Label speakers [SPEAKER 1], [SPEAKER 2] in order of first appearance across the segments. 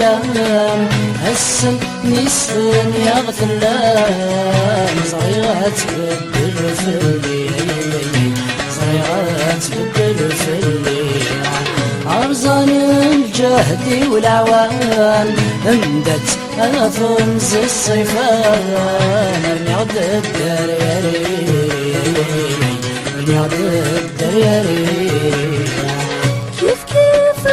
[SPEAKER 1] القلم هسن نسن يغثلان صغيرة تبدل في الليل صغيرة تبدل في الليل عرزان الجهد والعوان امدت أثنز الصيفان يغد الدريري يغد الدريري
[SPEAKER 2] كيف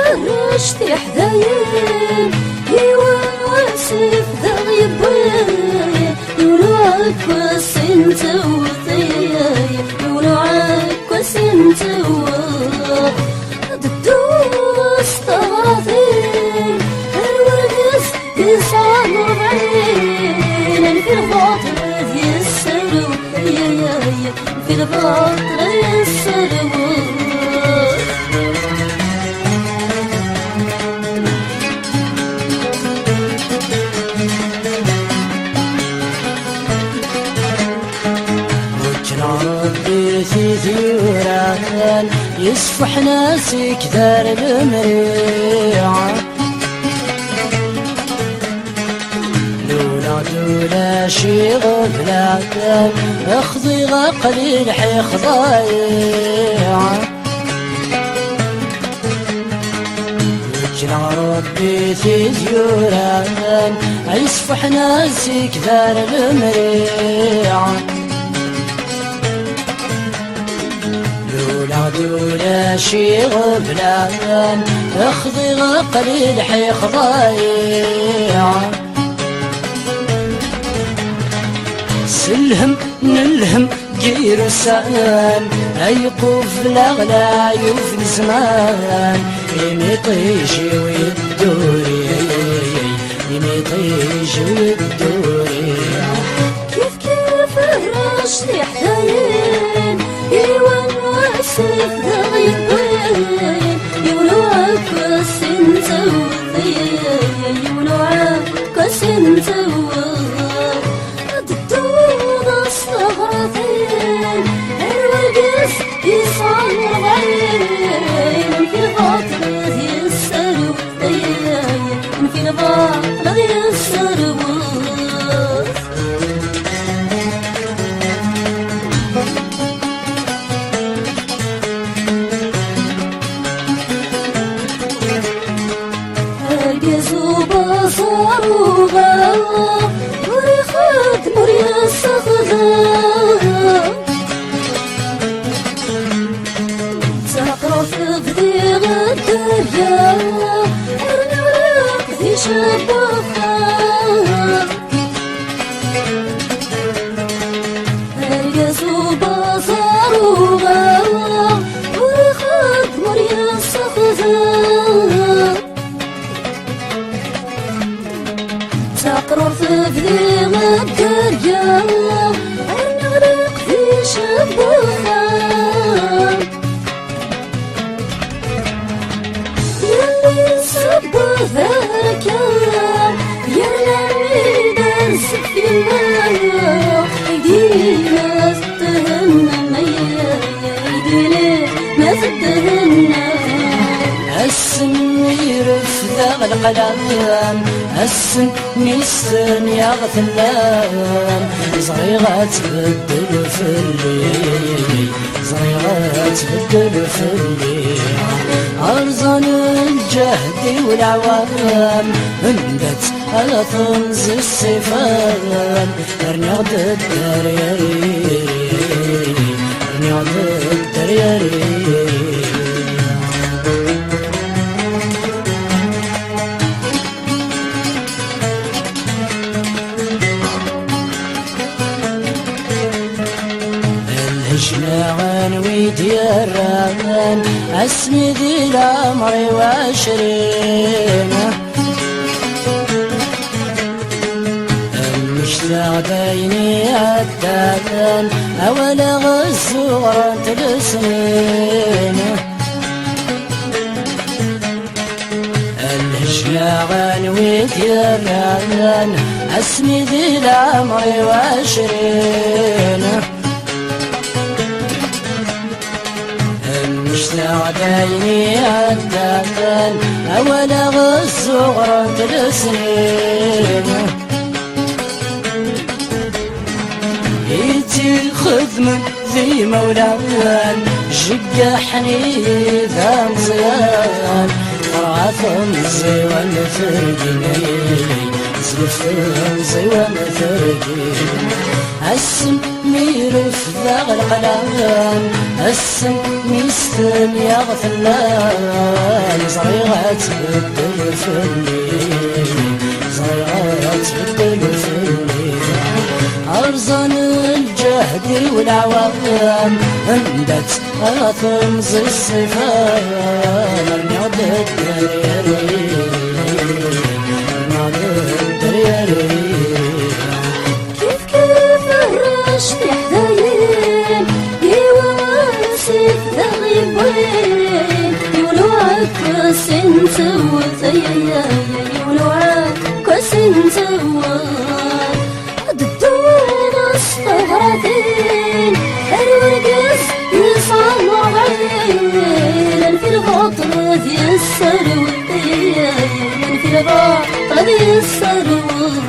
[SPEAKER 2] رشتي حدايم يوان واسف ذا غيبايا يولوعك وسنت وثيايا يولوعك وسنت الدوس طاغين الورقس يسعى ربعين في الباطل يسرو يا في الباطل يسرو
[SPEAKER 1] ربي في ثيوران يسفح ناسي كثار المريعة لولا شي غفلات اخذي قليل حيخ ضايعة وجنا ربي في ثيوران يسفح ناسي كثار المريعة دولا شي غفلان اخذي قليل حيخ ضايعة سلهم نلهم جير السان ايقوف الاغلى يوفي الزمان يميطيشي ويدوري يميطيشي ويدوري
[SPEAKER 2] كيف رشتي حدايين يوان واسف ذا غيبايا يولوعك وسنت وثيايا يولوعك وسنت الدود الصغرتين الورقس يسعى ربعين في الباطل يسرو ثيايا في الباطل يسرو صاروغا وريخات مريا الصخذا تقرف بدي غدريا ارني وراك ذي شبخا القصوبة صاروغا وريخات مريا الصخذا تقرف في الدريا نغرق في شبوخها ياللي صبوا ذاك ياللي عيدا سفي الماء ايدينا تهنا ميا ايدينا ما تدهنا
[SPEAKER 1] السن يرف ذا القلم السن نسن يغثلان صغيرة تبدل في الليل صغيرة تبدل في الليل أرزان الجهد والعوام اندت على طنز الصفان ارنغد الدريري ارنغد الدريري الهجنان ويديران اسمي ذي الامر وعشرين المشتاق بيني الدان اول غزورة السنين الهجنان ويديران اسمي ذي الامر وعشرين مشتاق دايني الدفن أول الصغر السنين يتي خدمة ذي مولان جقحني ذا مزيان فرعة زيوان فرقيني زلفان زيوان فرقيني السمير في ذا القلام السميستن يا غفلان صغيرة تبدل فني صغيرة تبدل فني أرزان الجهد والعوام هندت أطمز الصفان المعد الدريري المعد الدريري
[SPEAKER 2] رشت حدايين يواسف ذغيب وين يولوعك كاسين سوت يولوعك كاسين سوت الدوين الصغرتين الورقس يصعب وعين في الغطرة دي السروتين في الغطرة دي السروت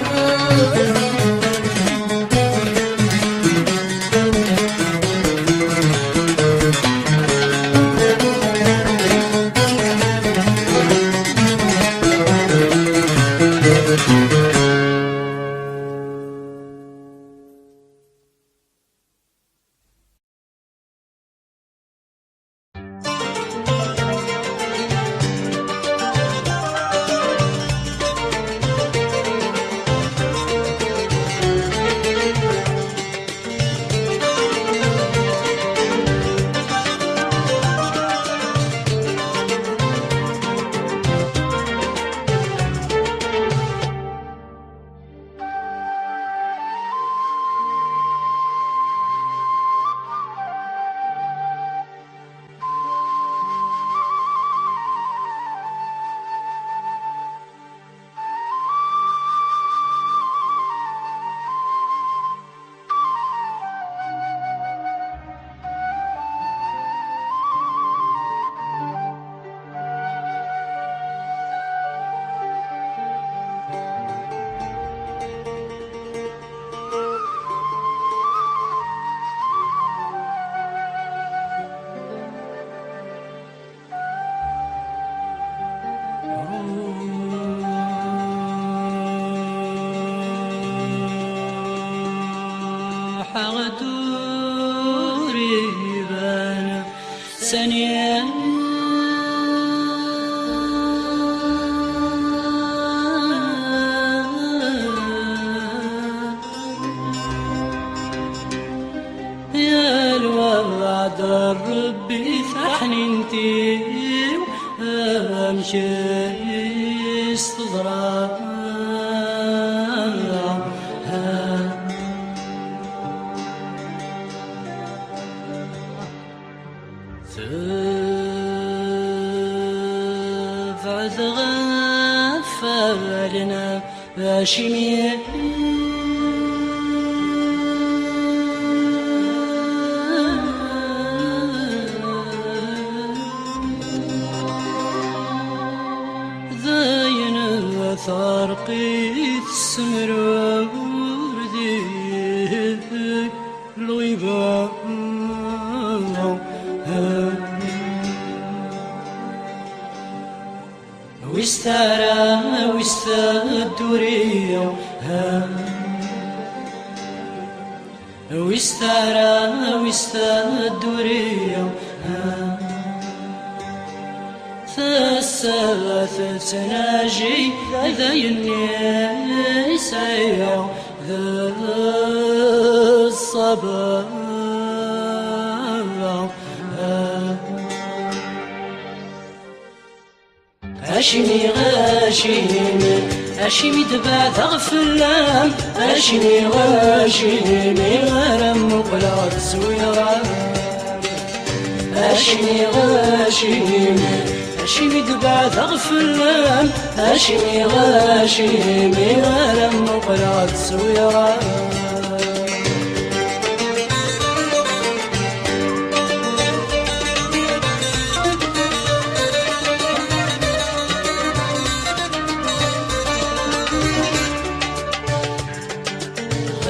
[SPEAKER 1] حغدوري ثانية يا الوعد ربي فحننتي امشي استضرار فغفلنا هاشمية ذاين ثارقي السمر وردي الغيبة ويستارا ويستدوريو ويستارا ويستدوريو ثلاث تناجي ذا ينسيو ذا الصبر هاشمي غاشمي هاشمي تبع غفلان هاشمي غاشمي غرم مقلات سويران هاشمي غاشمي هاشمي تبع غفلان هاشمي غاشمي غرم مقلات سويران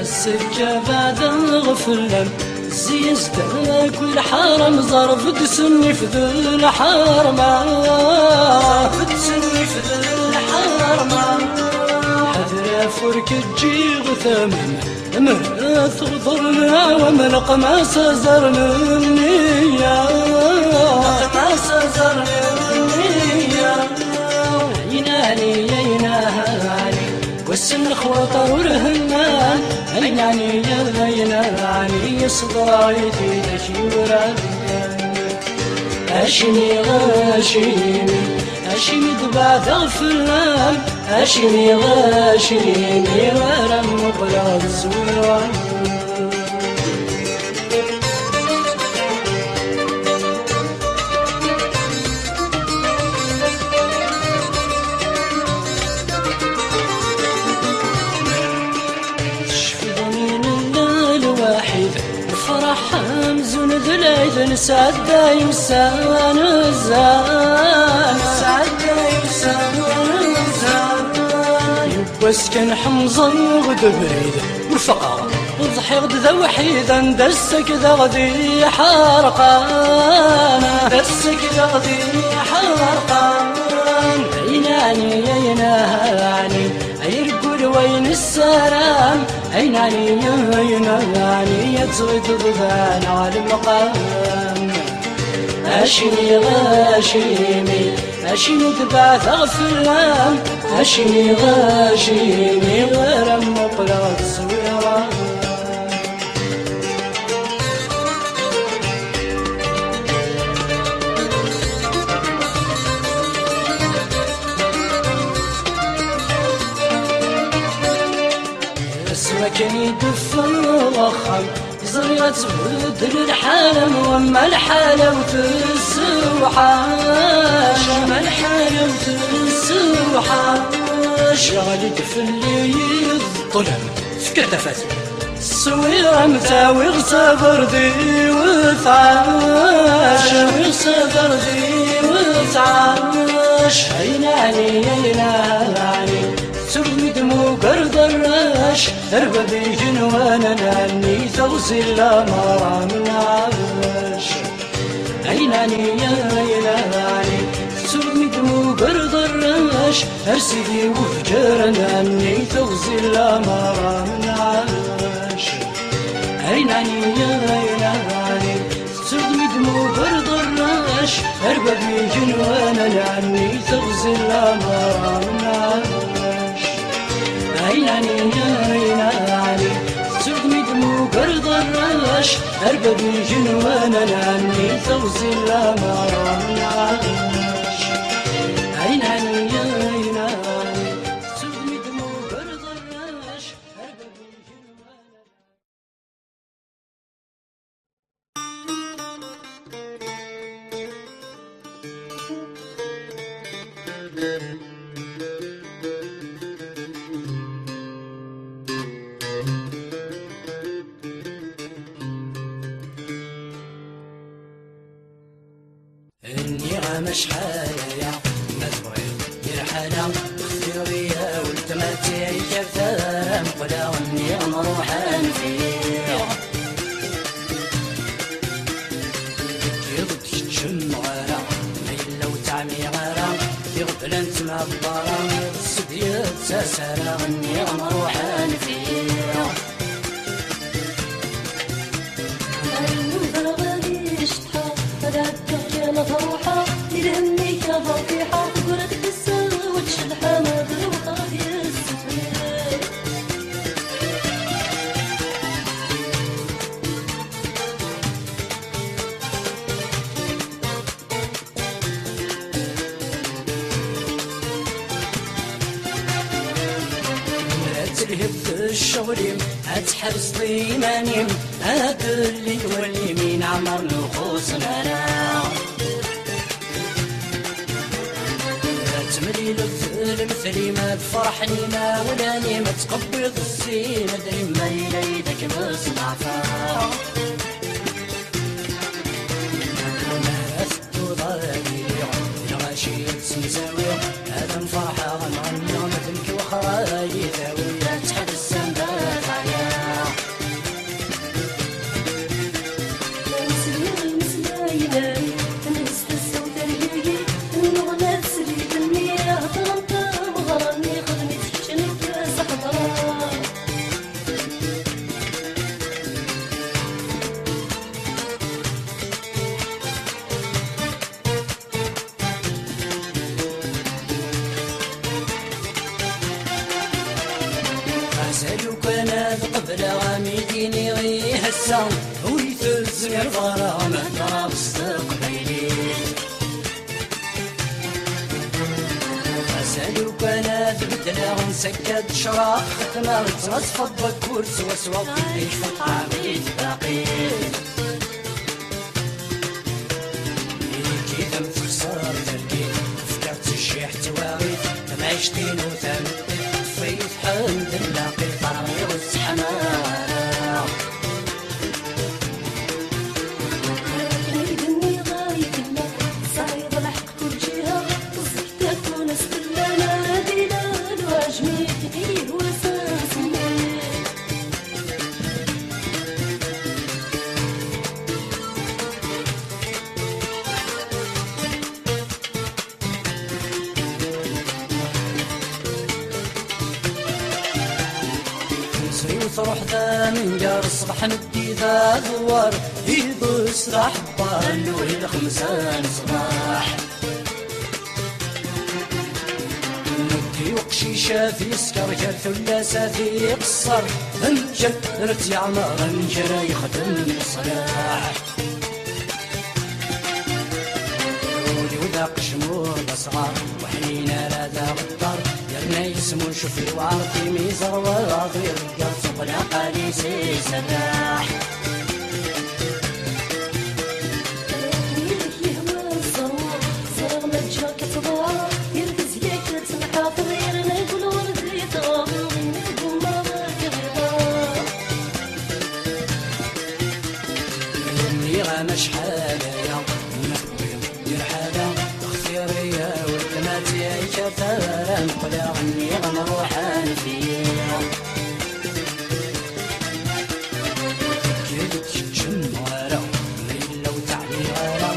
[SPEAKER 1] السكة بعد الغفلان زي ازداك والحرم ظرف تسني في ذو الحرم تسني في ذو الحرم حذر فرك تجي غثامن مرث ضرنا وملق ما سزرنا النية ما سزرنا النية ينالي ينالي والسن خواطر والهنان ينالي ينالي صدايتي تشيورا أشني غاشيني أشني دبعت غفلان أشني غاشيني ورم مقلاد سويران حمزون ذليل سعد دايم سان الزان سعد دايم سان الزان يبس كان حمزة غد بريد والفقر وضحي غد ذا وحيدا دسك ذا غدي حرقان دسك ذا غدي حرقان يناني يناني يرقل وين السلام عيناني يناني يتغد ضبان على المقام أشني غاشيني أشني تبعث غفلان أشني غاشيني ورم مقلاد سويران كان يدف الوخم زريغة تبدل الحالم وما الحالة وتسوحاش وما الحالة وتسوحاش غادي تفلي الظلم فكرة فاتي السويرة متاوي غصبر دي وثعاش غصبر دي وثعاش عيناني عيناني سرمي دمو قرد الراش اربى بيجن وانا ناني توزي لا مرا من عاش عيناني يا عيناني سرمي دمو قرد الراش ارسلي وفجر ناني توزي لا مرا من عاش عيناني يا عيناني سرمي دمو قرد الراش اربى بيجن وانا ناني توزي لا مرا من عاش عيناني عيناني سردمي دمو قرض الراش أربى بيجن وانا ناني توزي لا مرا من عاش عيناني عيناني سردمي دمو قرض الراش أربى بيجن وانا مش حاليا مذبوي يرحلا اختياريا والتماتي كثر مقلا واني مروحان فيه يضد تشم غارا ميلا وتعمي غارا يغفل انت مبارا السديات ساسارا واني مروحان فيه مفروحة يلهمني كفضيحة قرأت بالسر وتشلحة مضروحة يا السفير تلهب الشغليم أتحبس ضيمانيم أدلي واليمين عمر نخوص منا تملي المثلي ما تفرحني ما ولاني ما تقبض الزين ادري ما يليدك مصنع فا ما اثبتو ضالي الغاشي تسمساوي هذا الفرحة غنغنى مثلك وخراي ذاوي تحب السندات عيا ديني غي هسا ويتزم الغرام هدرا مستقبلي أسألو كان تبدلا ونسكت شراح ختمة تصفى بكور سوا سوا كيف طعمي تباقي كيف متخسر تلقي فكرت الشيح تواغي تمعيشتين وتمدد فيت حمد الله قطاري والسحمارة
[SPEAKER 2] يدني غايب الله صايد الحق كل جهة تصدق تكون استلنا دلال واجمي كثير وساسني
[SPEAKER 1] تروح ذا من جار الصبح ندي ذا دوار يبس راح بالو الخمسان صباح ندي وقشيشة في سكر جرث ولا سافي قصر انجل رتي عمر انجل يخدم الصلاح ولي وذاق شمور بصغار وحنينا لا ذا غدار يرنا يسمون شوف الوعر في ميزر وغاضي رجال صبنا قاليسي سلاح
[SPEAKER 2] يهوى الصروح صار متجاك تضاع يركز ياك تنحاط غيرنا يقول وردي طاغي نقول ما غيرها
[SPEAKER 1] يمني غانا شحالة نخبي دير حالة اختيارية والتماتي كثارا نقلا عني غنروحان فيها كيدك تجمع ميلا وتعني غالا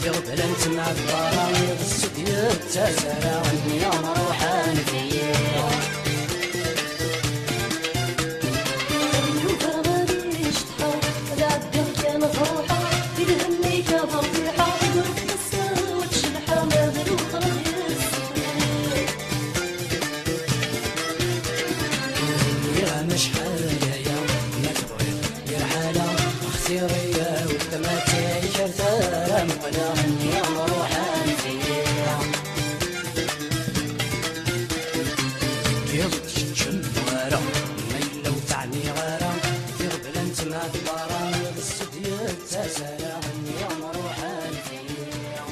[SPEAKER 1] يغبل انت مع الضارا يغسد يتسارا عني غنروحان فيها
[SPEAKER 2] غاديش تحاول العدل كان فروحة يدهني كفضيحة قلت تساوت شلحة ما ذلو خرج
[SPEAKER 1] غانا شحالة يا ما تبغي دير حالة اختيارية والتماتي كثارا نقلا عني غنروحان فيها كيض تجمع ميلا وتعني غارة يغبل انت مع الضارا يغسد يتسارا عني غنروحان فيها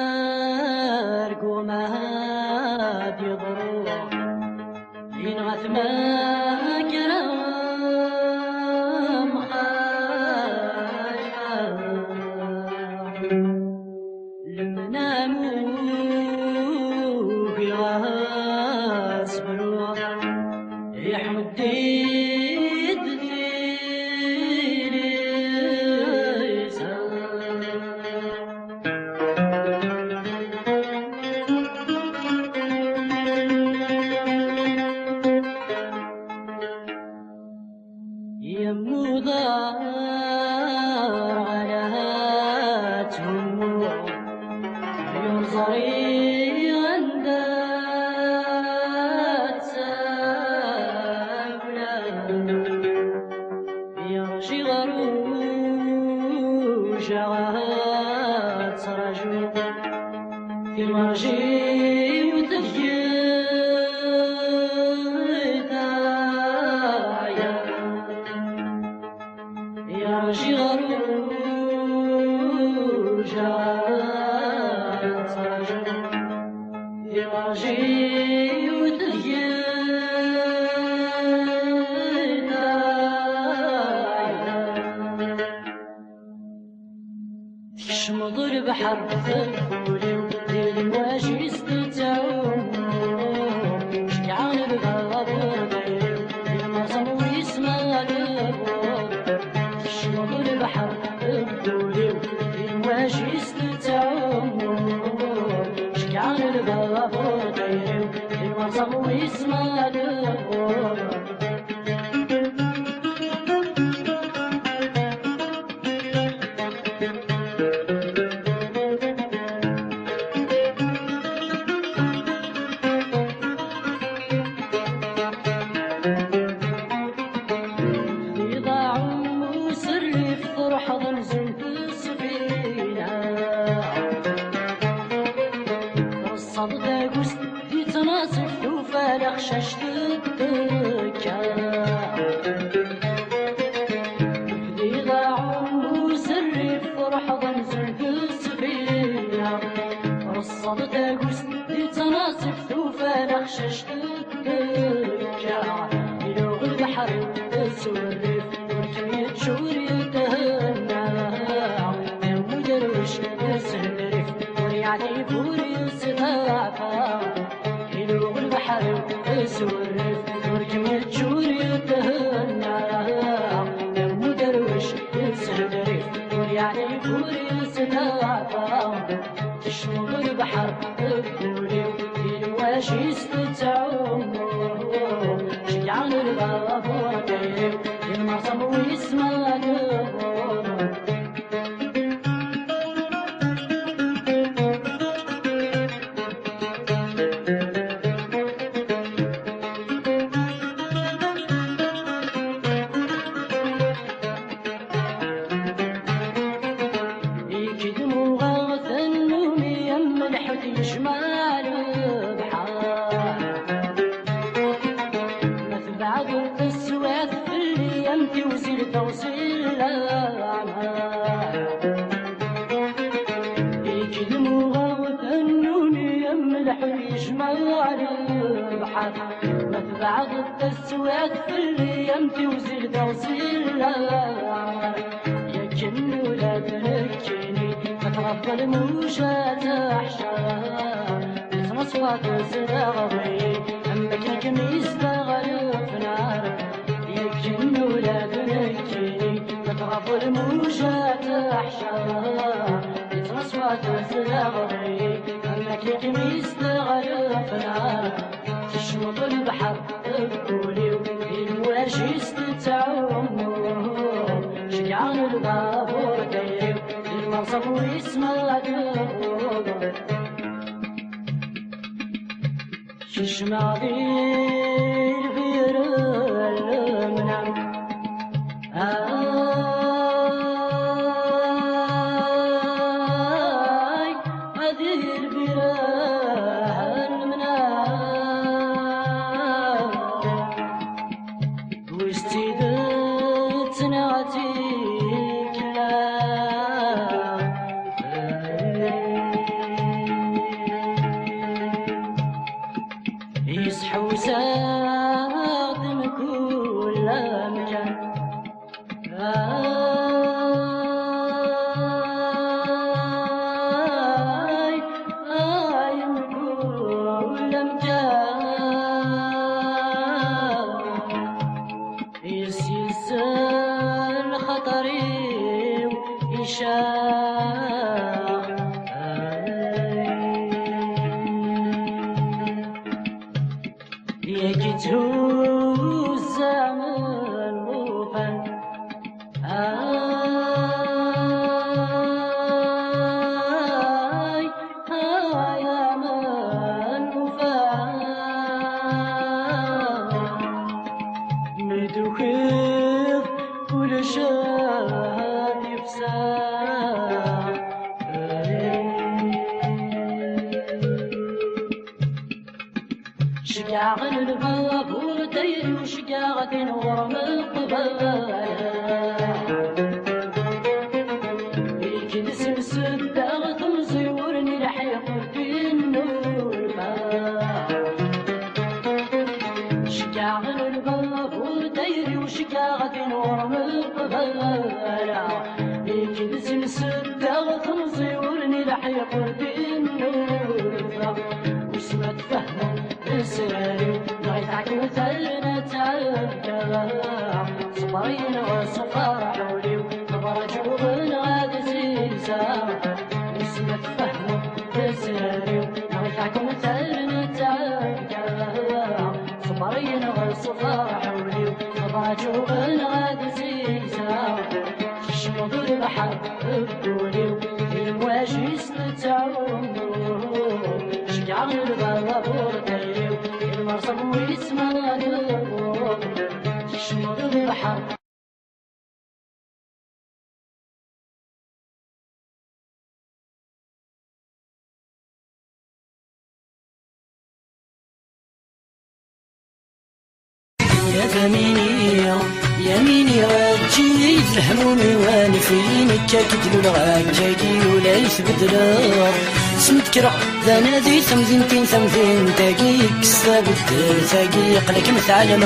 [SPEAKER 1] يتسارق وما هاد يضروح ينغث ما كرام خايفة لمنا موك الغاس بروح يحمد ديد يمو ضار على هاتهم ينظري غندات سابلا يرجي غروج غات رجو في مرجي وتجيد يرجي غروج غات رجو في مرجي وتجيد تشمض البحر في الكل المواج يستتعون المرصم ويسمع الغور
[SPEAKER 2] ششت الدكا بدي ضاعوا سري فرح ضنزل بالسفينة رصدت أقوس دي تناصف ثوفان ششت الدكا يلوغ البحر السورف وركمية شور يتهنى مدروش يسهرف وريعني بوري ستافا يلوغ البحر سورف وركمة جور يتهنى دمو دروش يتسهرف ويعني فوري ستافا تشمل البحر الدولي الواش يستتعوم شجعان الغابور كيف المعصم ويسمع الغور شمال البحر مثل بعد السواد في الايام توزيل توصيل الاعمال يكلموها وثنوني يم الحر شمال البحر مثل بعد السواد في الايام توزيل توصيل الاعمال يكن ولا تركني فتغفل الموجات احشار صفات الزراغي همك الكميس دغل في نار يكن ولا تنكيني فتغفل الموجات احشار صفات الزراغي همك الكميس دغل في نار تشمط البحر الكولي الواش يستتعوم شجعان البابور داير المرصب ويسمع الغور ششمع ذير بير المنام ذير بير المنام واستيدت نعتيك يصحو ساقم كل مكان من كل مكان يسيسن خطري ويشاق يجتوز من وفن يا من وفن مدوخير كل شاد يفسار شقاق البابور داير وشقاقة ورم القبالة يكنس السداغ تمزي ورني لحيق في النور شقاق البابور داير وشقاقة ورم القبالة يكنس السداغ تمزي ورني لحيق في النور وسمت فهمه السراري ضيعك مثلنا تعبك صبرين وصفار حولي وبرجو بن غادي زيزا اسمك فهمه السراري ضيعك مثلنا تعبك
[SPEAKER 1] صفار حولي وضاجو بالغادزيزة تشمض البحر بقولي المواجيس نتعومو شقع البابور تايو المرصب ويسمانو تشمض البحر يا ثميني يميني غاتجي الهمومي واني فين كاكدلو الغاكاكي ولا يثبدلو سمتكرا ذا نادي ثمذنتين ثمذين تاقي كسا بدل تاقي قلك مثعلم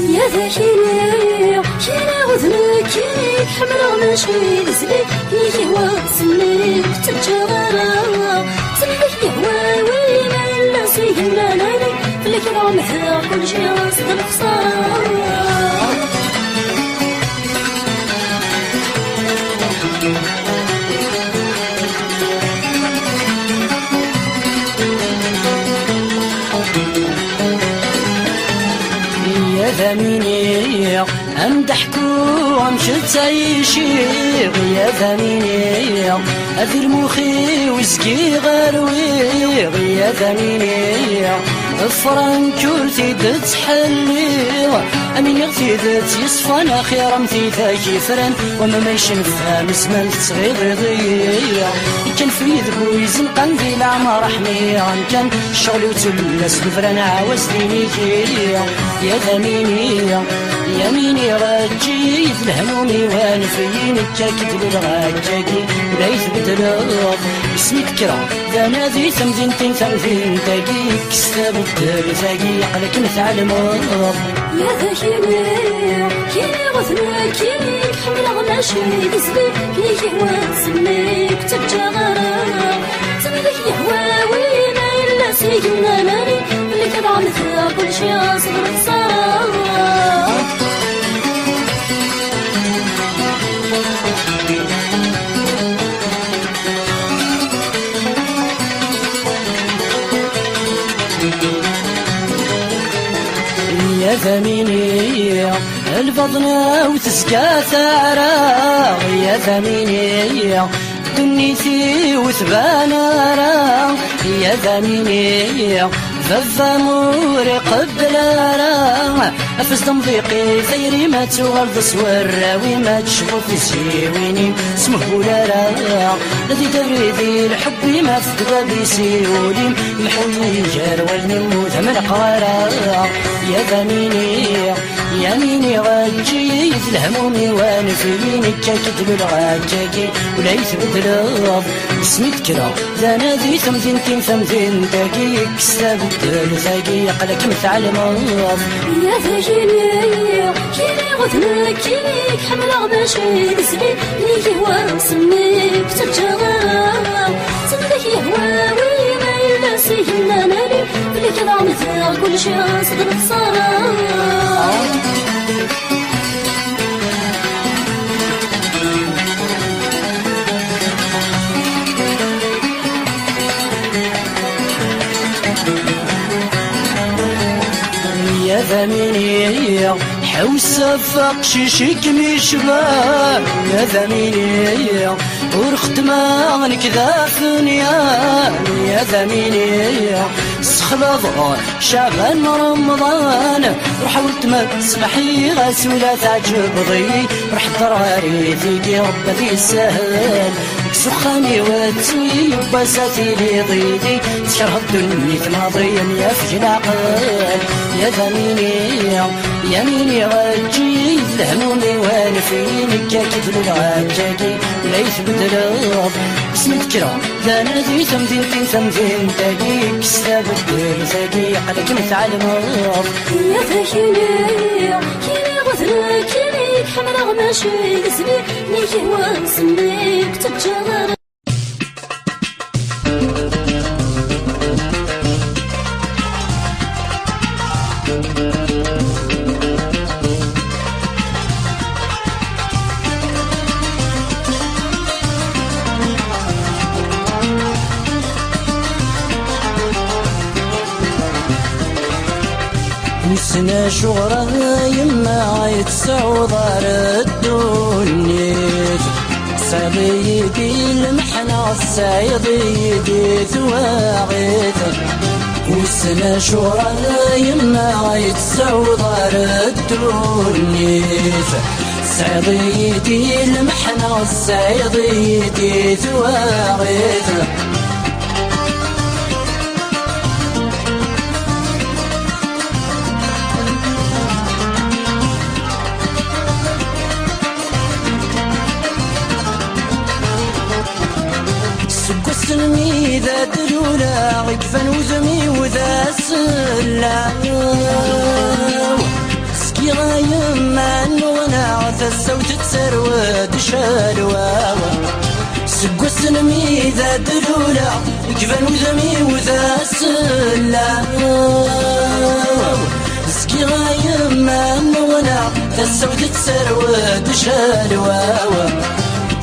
[SPEAKER 2] يا ذاكيني كينا وذنكي حمرا ماشي لزلي كي هوا سميك تتجارا سميك يهوا ويما إلا سيهنا ناني فلك رامها كل شي راس الخسارة
[SPEAKER 1] يا ثميني امدحكو امشت تعيشي يا ثميني اذي المخي وزكي غروي يا ثميني فرانكول تيد تحلي امين يغتيد يصفى خير مثي ذاكي فران وما مايشن فهم اسمان تصغير رضيع كان في ذبو يزن قنديل عمر حميرا كان الشغل وتلس بفران عاوز دينيكي يا ثميني يميني راجي الهمومي وانفيني كاكد للغاكاكي ولا يثبت اسمي تكرا ذا نادي ثمذنتين ثمذين تاقي كستا بدل ثاقي عقلك نتعلم
[SPEAKER 2] يا ذاكيني كيني غثنا كيني حمل غماشي دزبي كيني هوا سميك تتجاغرا سميك يهوا ويما إلا سيقنا ناني اللي كدعم ثا كل شي صبر خسارة
[SPEAKER 1] يا ثميني البضنة وتسكى ثارا يا ثميني دنيتي وثبانا را يا ثميني فالضمور قبل را افز ضمضيقي ثيري ما تغلظ سوراوي ما تشبو في سيويني اسمه بولارا الذي تبريدي الحب ما في دبابي سيولي محوي جار والنموت من قرارا يا ثميني يميني غاجي الهمومي وانفيني كاكدلو الغاكاكي ولا يثبت اسمي تكرا ذا نادي ثمذنتين ثمذين تاقي كستا بدل ثاقي قلك مثعلم
[SPEAKER 2] يا ذاكيني كيني غثنا كيني حمل غماشي دزبي ليك هوا سميك تتجاغرا سميك يهوا ويما إلا سيهنا ناني فلك ضعم ثا كل شي صدر خسارة
[SPEAKER 1] يا ثميني حوس فاق شيشك مشباب يا ثميني ورخت ما كذا ثنيا يا ثميني سخلظ شعبان رمضان وحاولت ما تسمحي غسولة تعجب ضي رح ضراري ذيكي ربتي السهل سخاني وتسوي بساتي لي ضيدي تشرب دني ماضيا يا فجل عقل يا ثميني يميني غاجي الهمومي وانفيني كاكد للغاكاكي ولا يثبت اسمي تكرا ذا نادي ثمذنتين ثمذين تاقي كستا بدل ثاقي عقلك متعلم
[SPEAKER 2] يا ذاكيني كيني غثنا كيني حمل غماشي دزبي ليك هوا سميك تتجاغرا
[SPEAKER 1] نسنا شغرة يما يتسعود على الدنيا صعيدي المحنة الصعيدي ثواغيت وسنا شغرة يما يتسعود على الدنيا صعيدي المحنة الصعيدي ثواغيت سلمي ذا دلولا غيفان وزمي وذا سلاو سكي غايما نغنى عثا السوت تسرود شالواو سكو سلمي ذا دلولا غيفان وزمي وذا سلاو سكي غايما نغنى عثا السوت تسرود شالواو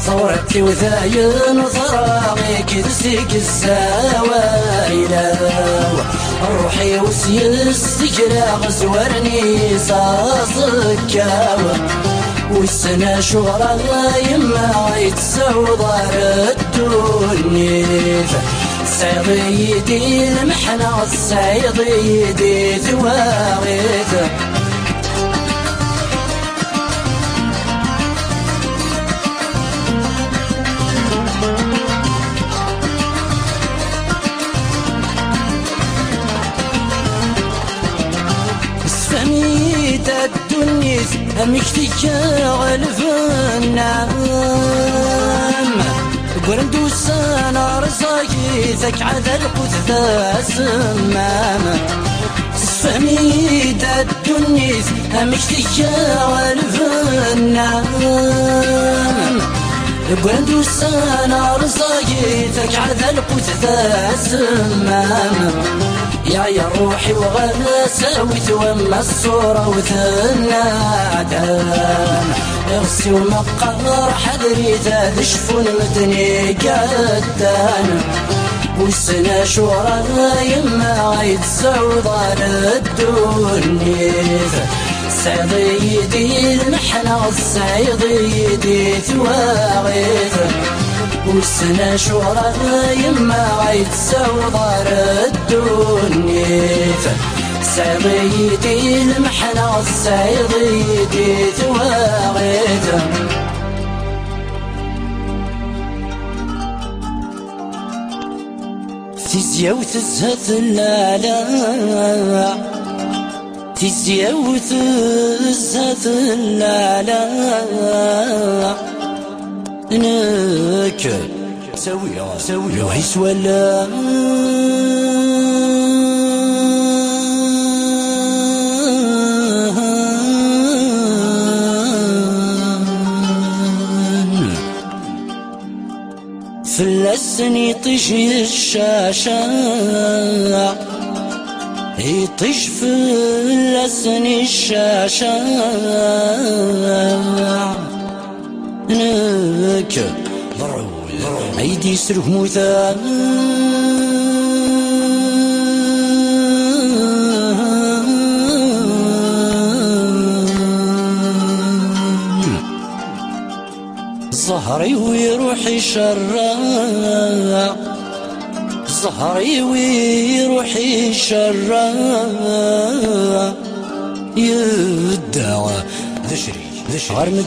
[SPEAKER 1] ثورتي وثاين وثراغي كدسيك السوايلا روحي وسيستكلا غزورني صاصكاوة والسنة شغرة يما يتسعود على الدنيا صعيدي المحنة الصعيدي ثواغيت سميت الدنيا أمكتك غلفنا قرندو سانا رزاقي ذاك عذا القثة سمام سميت الدنيا أمكتك غلفنا قرندو سانا رزاقي ذاك عذا القثة سمام يا روحي وغلا ساويت وما الصورة وثنادان اغسي ومقر حذري ذا شفون مدني قدان والسنة شورا يما يتسعود على الدنيا صعيدي المحنة الصعيدي ثواغيت والسنة شورا يما يتسعود على الدنيا صعيدي المحنة الصعيدي ثواغيت تزيا وتزهت اللالا تزيا وتزهت اللالا نك سوي وعيس ولا فلسني يطيش الشاشة يطيش فلسني الشاشة نك عيدي سروه مثال ظهري ويروحي شرا ظهري ويروحي شرا يدعى ذشري غرم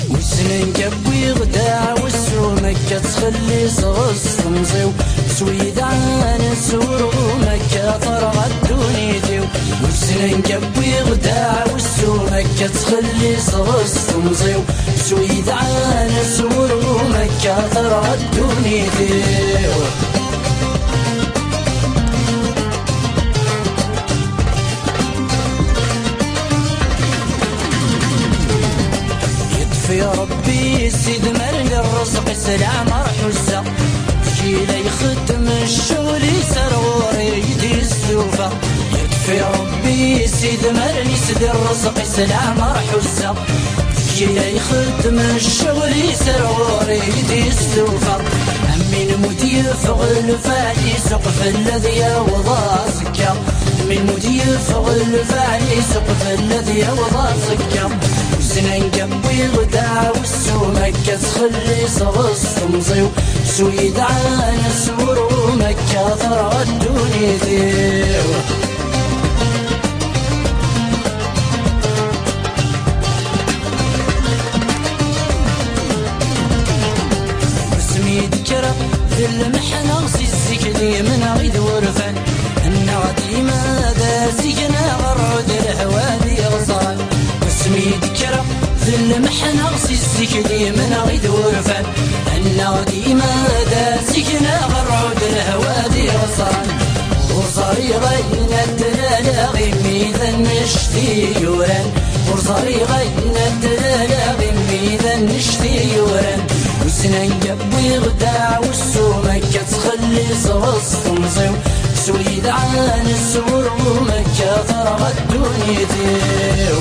[SPEAKER 1] وسنين كبوي غدا والسومك تخلي صغص مزيو سويد عن السور ومكة طرغ الدنيا وسنين كبوي غدا والسومك تخلي صغص مزيو سويد عن السور ومكة طرغ الدنيا يا ربي سيد مرن الرزق سلام حسة جيلي يخدم الشغل يسر وريدي السوفة يطفي ربي سيد مرني سيد الرزق سلام رحوزة كيلا يخدم الشغل يسرور يدي السوفر من مديف غلفاني سقف الذي وضع سكر من مديف غلفاني سقف الذي وضع سكر وسنان قبي غدا والسومكة تخلي صغص مصيو سويد عان السور ومكة ثرى الدنيا ديو ذكرى في المحنة سيسكلي من غيد ورفان النغدي ماذا سيكنا غرد الهوادي غصان واسمي ذكرى في المحنة سيسكلي من غيد ورفان النغدي ماذا سيكنا غرد الهوادي غصان وصاري غين الدلالة غميذا نشتي يوران وصاري غين الدلالة غميذا نشتي يوران وسنان قبي غدا والسومكة تخلي صغص مصيو سويد عن السور ومكة ثرى الدنيا ديو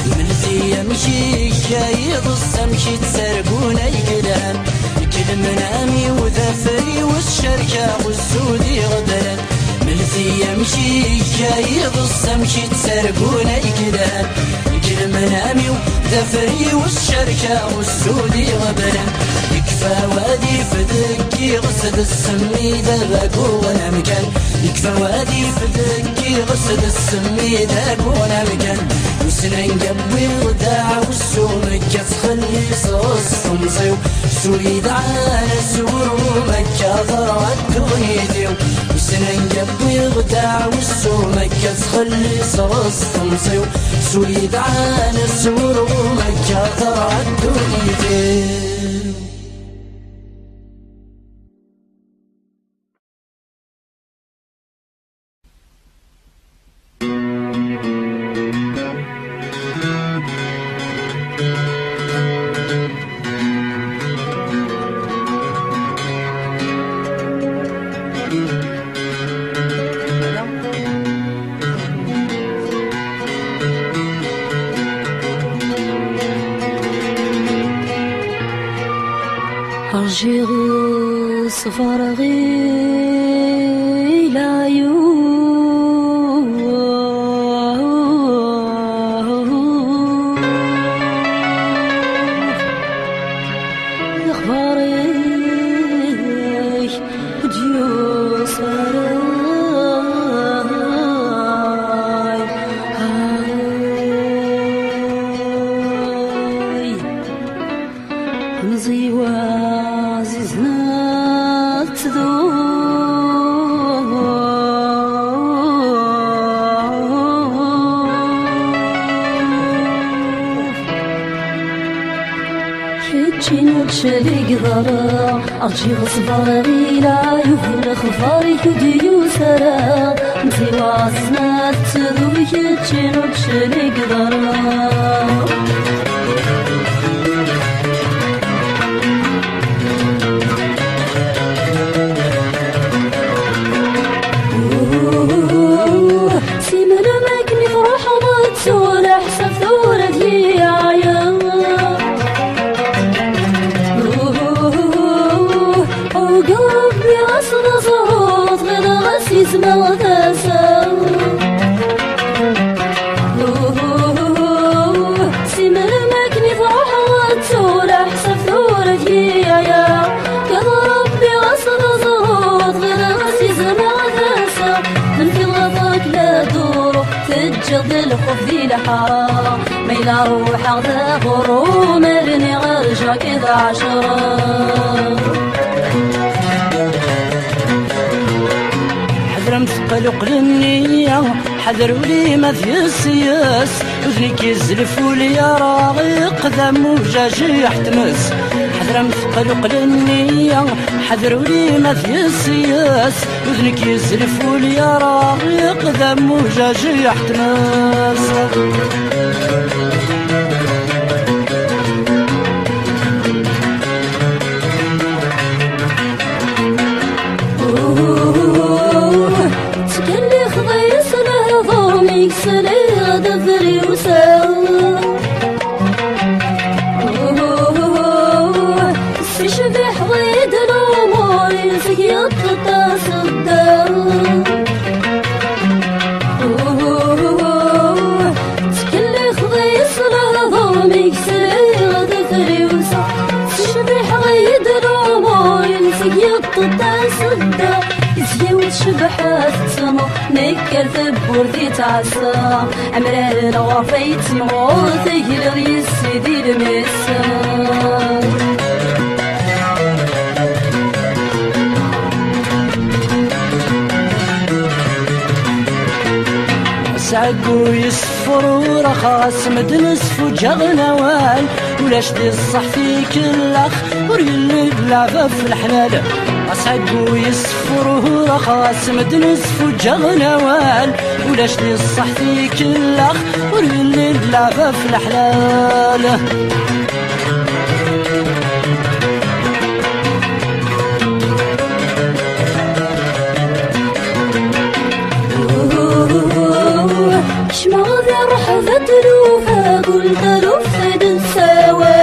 [SPEAKER 1] الملثية مشي شايض السمشي تسرقون يقلان كل منامي وذفري والشركة والسودي غدلان ملثية مشي شايض السمشي تسرقون يقلان كل منامي وذفري والشركة والسودي غبلان يكفى وادي فدكي غسد السمي ذاك وانا مكان يكفى وادي فدكي غسد السمي ذاك وانا مكان وسنان قبي الوداع والسومكة تخلي صوص مصيو سويد عن السور ومكة ثرى الدنيا ديو وسنان قبي الوداع والسومكة تخلي صوص مصيو سويد عن السور ومكة ثرى الدنيا ديو
[SPEAKER 2] أرجيغي صفارغي لا أخباري وديو صاري نزي وعزيزنا تذوب حجين وتشالي قدرا أرجي غصباري لا يهول خفاري كديو سرا نزي وعزيزنا تذوب حجين وتشالي قدرا اسمه ثاسا سمر مكني فرح وتسول احسب ثورك يا كضرب بغصب صوت غير غسي سمع ثاسا من في غضاك لا دور تجد الخوف ذي لحا ما إلا روح غدا غرو مرني غرجع كذا عشرة
[SPEAKER 1] مثقل قلني حذروا لي ما في السياس وذنك يزلف ولي راغق ذا موجاج يحتمس حذر مثقل قلني حذروا لي ما في السياس وذنك يزلف ولي راغق ذا موجاج يحتمس
[SPEAKER 2] تطع سدا يسيو شبحات سما نكر ثبور ذي تعسى عمران غفيت موت يقلر يسيدي المسا
[SPEAKER 1] سعقو يصفر ورخاص مدنس فجغ نوال ولاش دي الصح في كل اخ وريلي بلعبة في الحلال سعقو يصفر ورخاص مدنس فجغ نوال ولاش دي الصح في كل اخ وريلي بلعبة في الحلال
[SPEAKER 2] شماغ رحفة لوفا قلت لفد سوا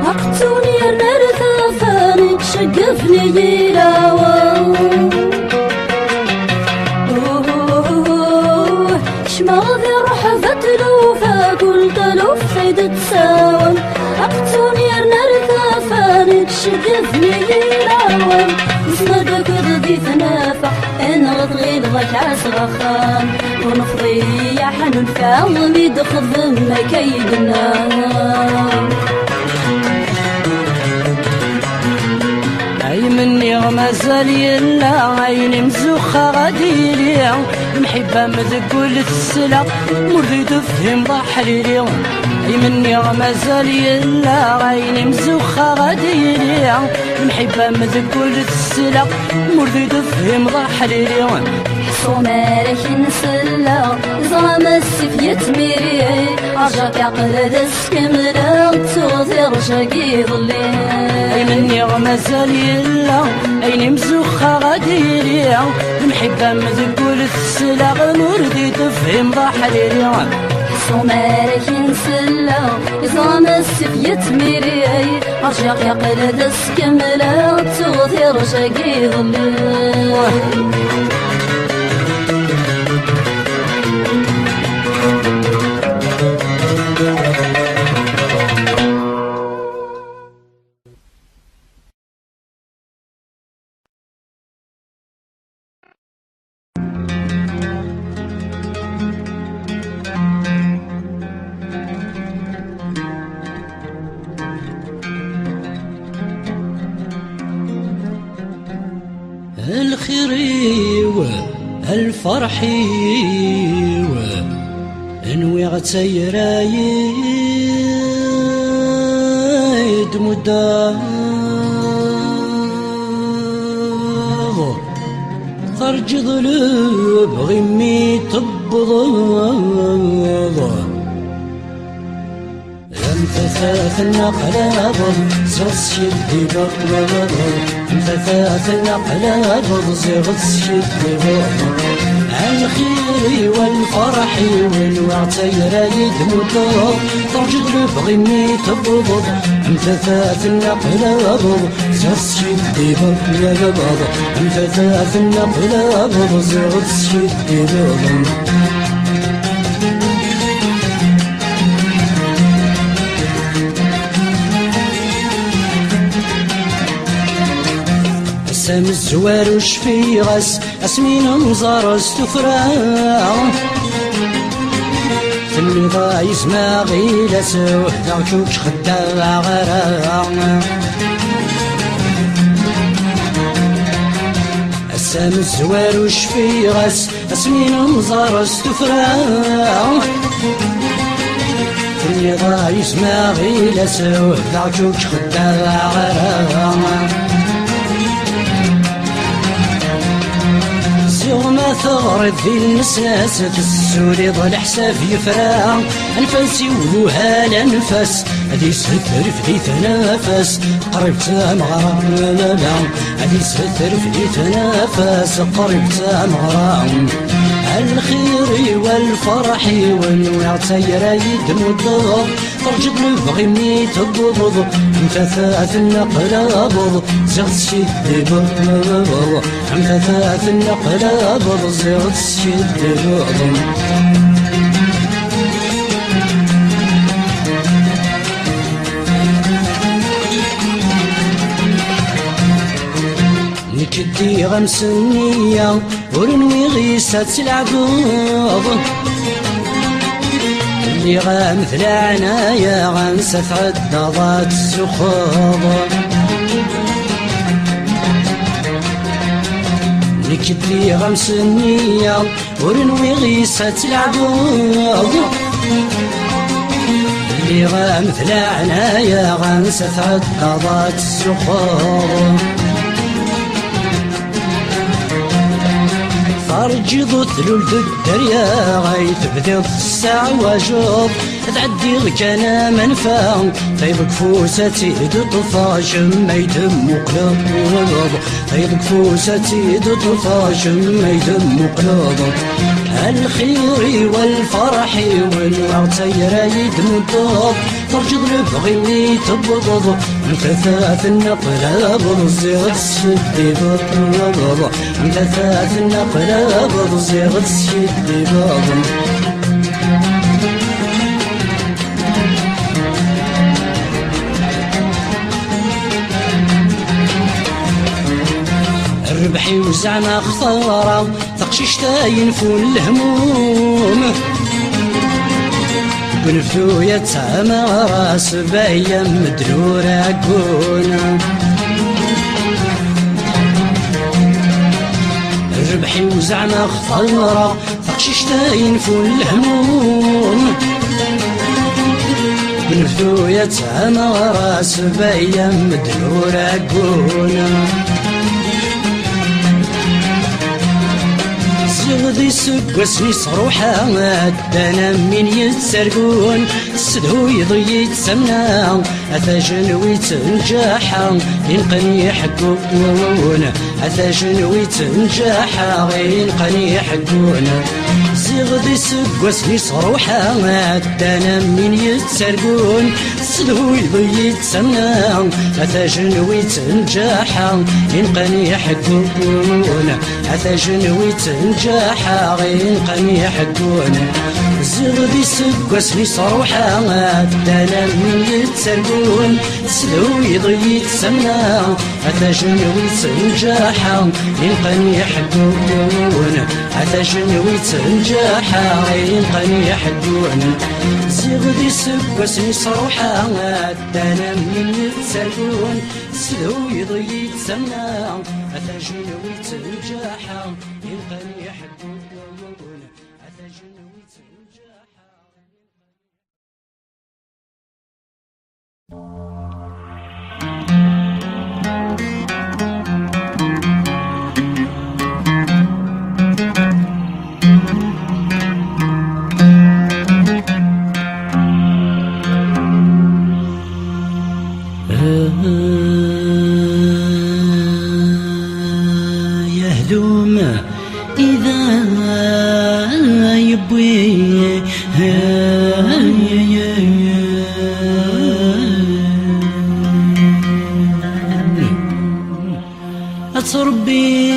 [SPEAKER 2] عقتوني النرثة فانك شقفني جيلاوا شماغ رحفة لوفا قلت لفد سوا عقتوني النرثة فانك شقفني جيلاوا صدق ضدي ثنافع انا غضغيل ضك عسرخان ونفضي يا حنون فاضمي دخل مكيدنا
[SPEAKER 1] اي مني غمازال يلا عيني مزوخة غادي ليا المحبة مذقول السلا مرضي تفهم ضحلي اليوم اي مني غمازال يلا عيني مزوخة غادي ليا المحبة مذقول السلا مرضي تفهم ضحلي اليوم
[SPEAKER 2] صومالك نسلا زغم السيف يتميري عجاك عقل دس كملا توضي رشاقي ظلي
[SPEAKER 1] اي مني غمازال يلا عيني مزوخة غادي ليا المحبة مذقول السلا مرضي تفهم ضحلي اليوم
[SPEAKER 2] صومالك نسلا زغم السيف يتميري عجاك عقل دس كملا توضي رشاقي ظلي
[SPEAKER 1] الخيري الفرحي انوي غتسيرايد مدار خرج ظلب غمي تبضض انفثاث النقلاب زغس شدي بغض انفثاث النقلاب زغس شدي بغض عن خيري والفرحي والوقت يرايد مدار ترجد لبغني تبضض انفثاث النقلاب زغس شدي بغض انفثاث النقلاب زغس شدي بغض سام الزوار وشفي غس اسمين مزار استفراغ ثمي ضايز ما غيل سوه دعوك خدا غراغ سام الزوار وشفي غس اسمين مزار استفراغ ثمي ضايز ما غيل سوه دعوك خدا غراغ ما ثغرت في المساس السوري ضل حساب يفرع انفاسي وهوها الانفاس هذي ستر في تنافس قريب تامغرام لا لا هذي ستر في تنافس قريب تامغرام الخير والفرح والنوع تيرايد مضغ ترجد لبغيني تبضض انفثاث النقلابض زغت شد بضض انفثاث النقلابض زغت شد بضض غمسنية ورنوي غيسة العقوض اللي غامثل عنايا غنسة عدضات السخوض نكد لي غمسنية ورنوي غيسة العقوض اللي غامثل عنايا غنسة عدضات السخوض فرجض ثلولت الدريا غايت بديض الساعة وجوب تعدي غكانا منفى طيب كفوستي دطفا شميت مقلوب طيب كفوستي دطفا شميت مقلوب الخير والفرح والوقت يرايد مطوب فرجض لبغي اللي تبضض من كثاث النقلاب الزيغ تسدي بضض من كثاث النقلاب الزيغ تسدي بضض ربحي وزعما خطارة تقشيش ينفون الهموم بنفدو يتسامى راس بايا مدلورة كونا ربحي وزعما خطارة تقشيش ينفون الهموم بنفدو يتسامى راس بايا مدلورة كونا غدي سقسني صروحة دانا من يتسرقون السدهو يضي يتسمنا أثاجن ويتنجاحا ينقني يحقون أثاجن ويتنجاحا ينقني يحقون غدي سقسني صروحة دانا من يتسرقون السدهو يضي يتسمنا أثاجن ويتنجاحا ينقني يحقون أثاجن ويتنجاحا ينقني يحقون زغدي سقسني صروحة دانا من يتسرقون السدهو يضي يتسمنا أثاجن ويتنجاحا ينقني يحقون أثاجن ويتنجاحا ينقني يحقون زغدي سقسني صروحة دانا من يتسرقون السدهو يضي يتسمنا أثاجن ويتنجاحا ينقني يحقون أثاجن ويتنجاحا يهلوم إذا يبوي أتربي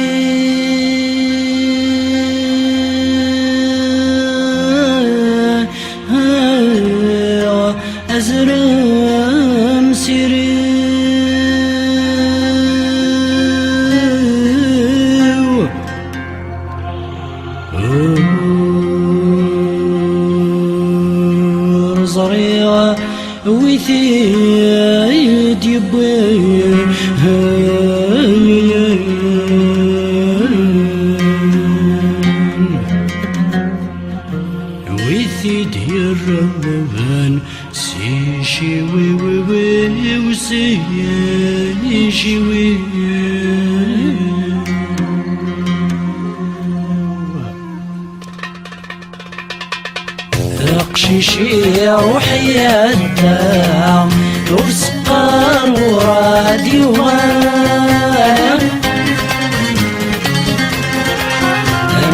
[SPEAKER 1] أزرم سيري زريعة وثيد يبوي وثيد يرغبان سيشي وي وسيشي وي رقشيشي روحي الدام وسقار ورادي وانا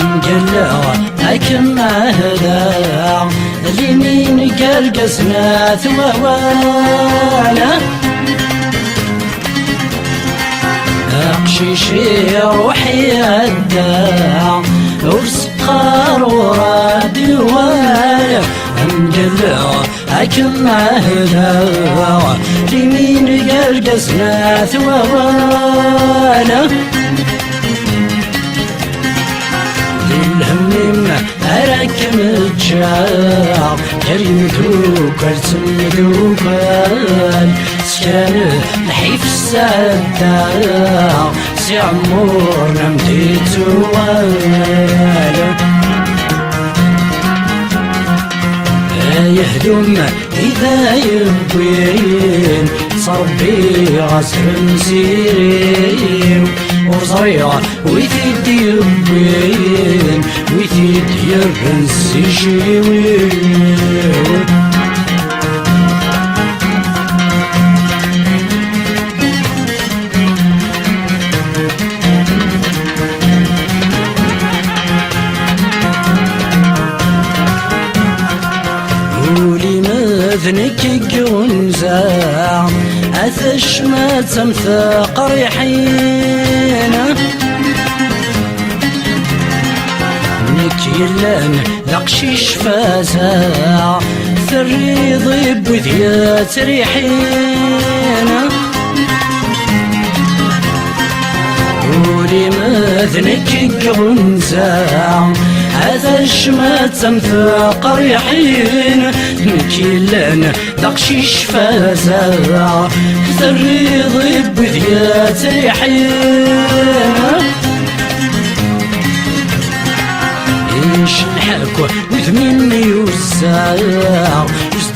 [SPEAKER 1] مجلع أكم هذا اليمين قرقسنا ثوانا رقشيشي روحي الدام وسقار ورادي وانا مجلع أكم هذا اليمين قرقسنا ثوانا كمتجار كريم دوكال تمدوكال سكان الحيف السعادة سي عمورنا مديتوال يهدم إذا يبين صربي غسر مسيرين وصريع ويثيد يبين ويثيد يرنس يشيوين ذنك قنزا أثش ما تمثق ريحين نك يلان ذقشيش فازا ثري ضيب وذيات ريحين ولي ما ذنك قنزا هذا الشمات تمثق ريحين نكيلان دقشيش فازا ثري ضيب بذيات ريحين إيش الحكوة وثمين يوزع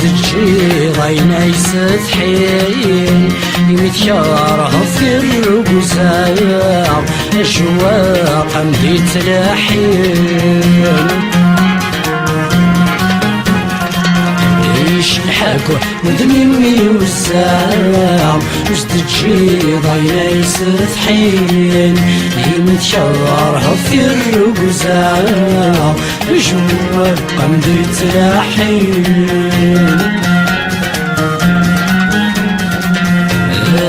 [SPEAKER 1] يزدد شي ضينا يستحين يمتيارها في الرقزاع أجواق مدي تلاحين إيش الحكوة وذميم يوزع يزدد شي ضينا يستحين يمتيارها في الرقزاع أجواق مدي تلاحين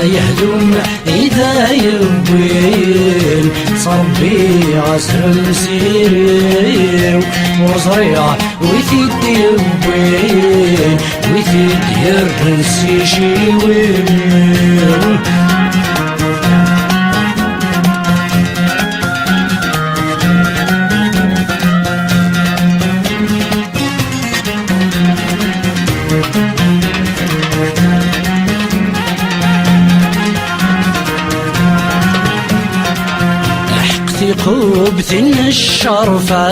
[SPEAKER 1] يهدم إذا يبين صربي غسر مسيرين وصريع ويثيد يبين ويثيد يرنس يشيوين قبثن الشرفة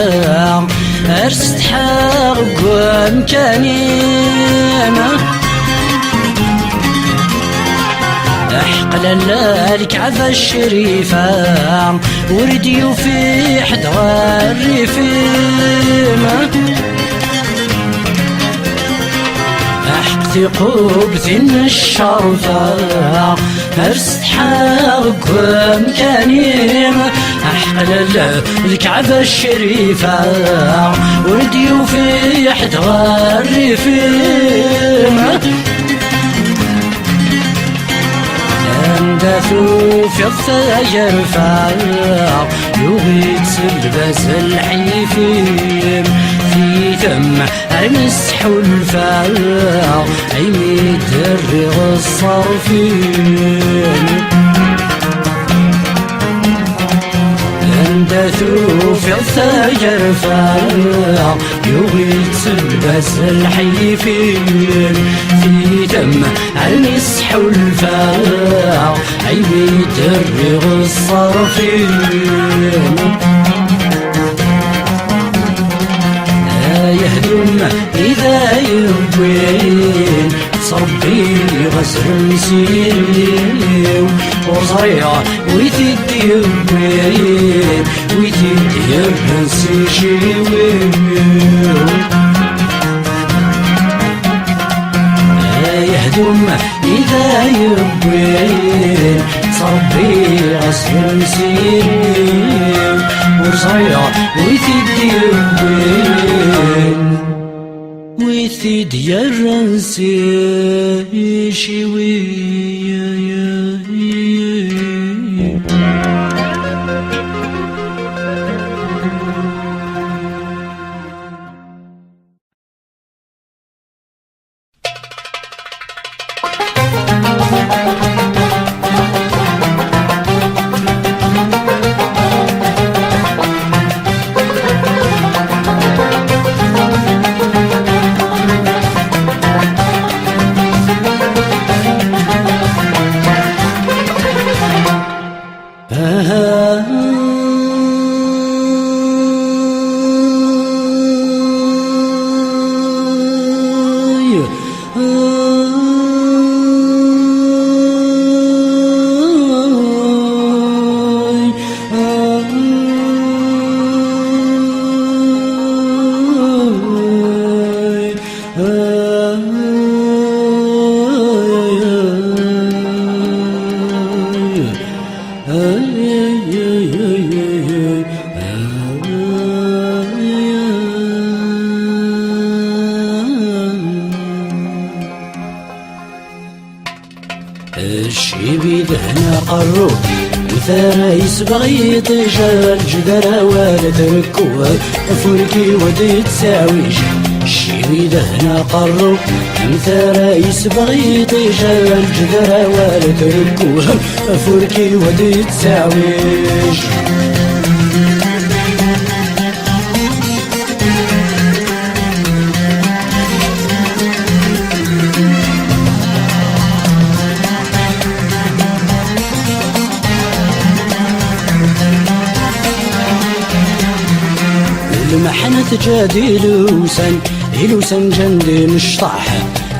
[SPEAKER 1] أرست حرق ومكانينا أحقل لك عذا الشريفة وردي في حدوى الريفيمة أحقتي قبثن الشرفة أرست حرق ومكانينا أحقل الكعبة الشريفة وردي في حدوى الريفيمة أندثو في الثاجر فاق يغيت سلبس الحيفيم في ثم المسح الفاق عميد الرغ الصرفين أندثو في الثاجر فاق يغيت سلبس الحيفين في ثم المسح الفاق عميد الرغ الصرفين يهدم إذا يبين صربي غسر مسيرين وصريع ويثيد يبين ويثيد يرنس يشيوين يهدم إذا يبين صربي غسر مسيرين وصريع ويثيد يبين ويثيد يرنس يشيوين الشيبي ذهنا قرو مثال يسبغ يطيش الجدر ولا تركوه فركي ودي تساويش. الشيبي ذهنا قرو مثال يسبغ يطيش الجدر ولا تركوه فركي ودي تساويش. المحنة جادي لوسن جندي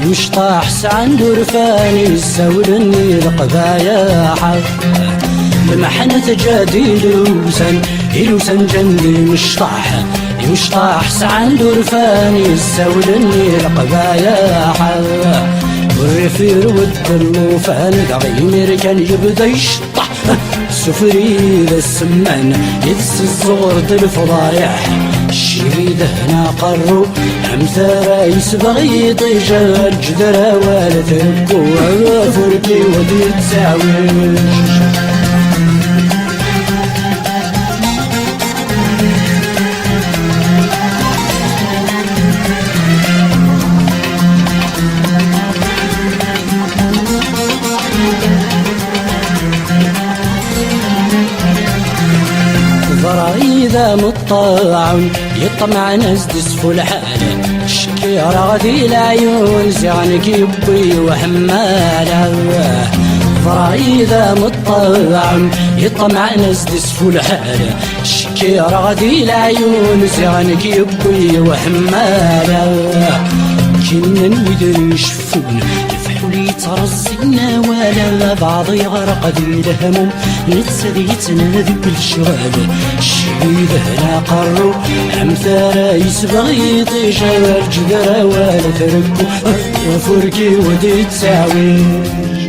[SPEAKER 1] مشطاح سعن درفاني السولني القبايا المحنة جادي لوسن جندي مشطاح سعن درفاني السولني القبايا والرفير والدلوفان دغيمير كان يبدا يشطح السفري ذا السمان يدس الصغر الفضايح. الشيبي دهنا قرو أمثال يسبغ يطيش الجدر ولا تركوه فركي ودي تساويش. إذا مطاعون يطمع ناس دسفو الحالة الشكيرة غدي العيون زعنك يبي وحمالة. إذا مطاعون يطمع ناس دسفو الحالة الشكيرة غدي العيون زعنك يبي وحمالة. كنا يدري يشفون يفحولي ترزينا ولا بعض يغرق ذي الهموم نتسديتنا ذي الشغال. الشيبي ذهنا قرو أمثال يسبغ يطيش الجدر ولا تركو فركي ودي تساويش.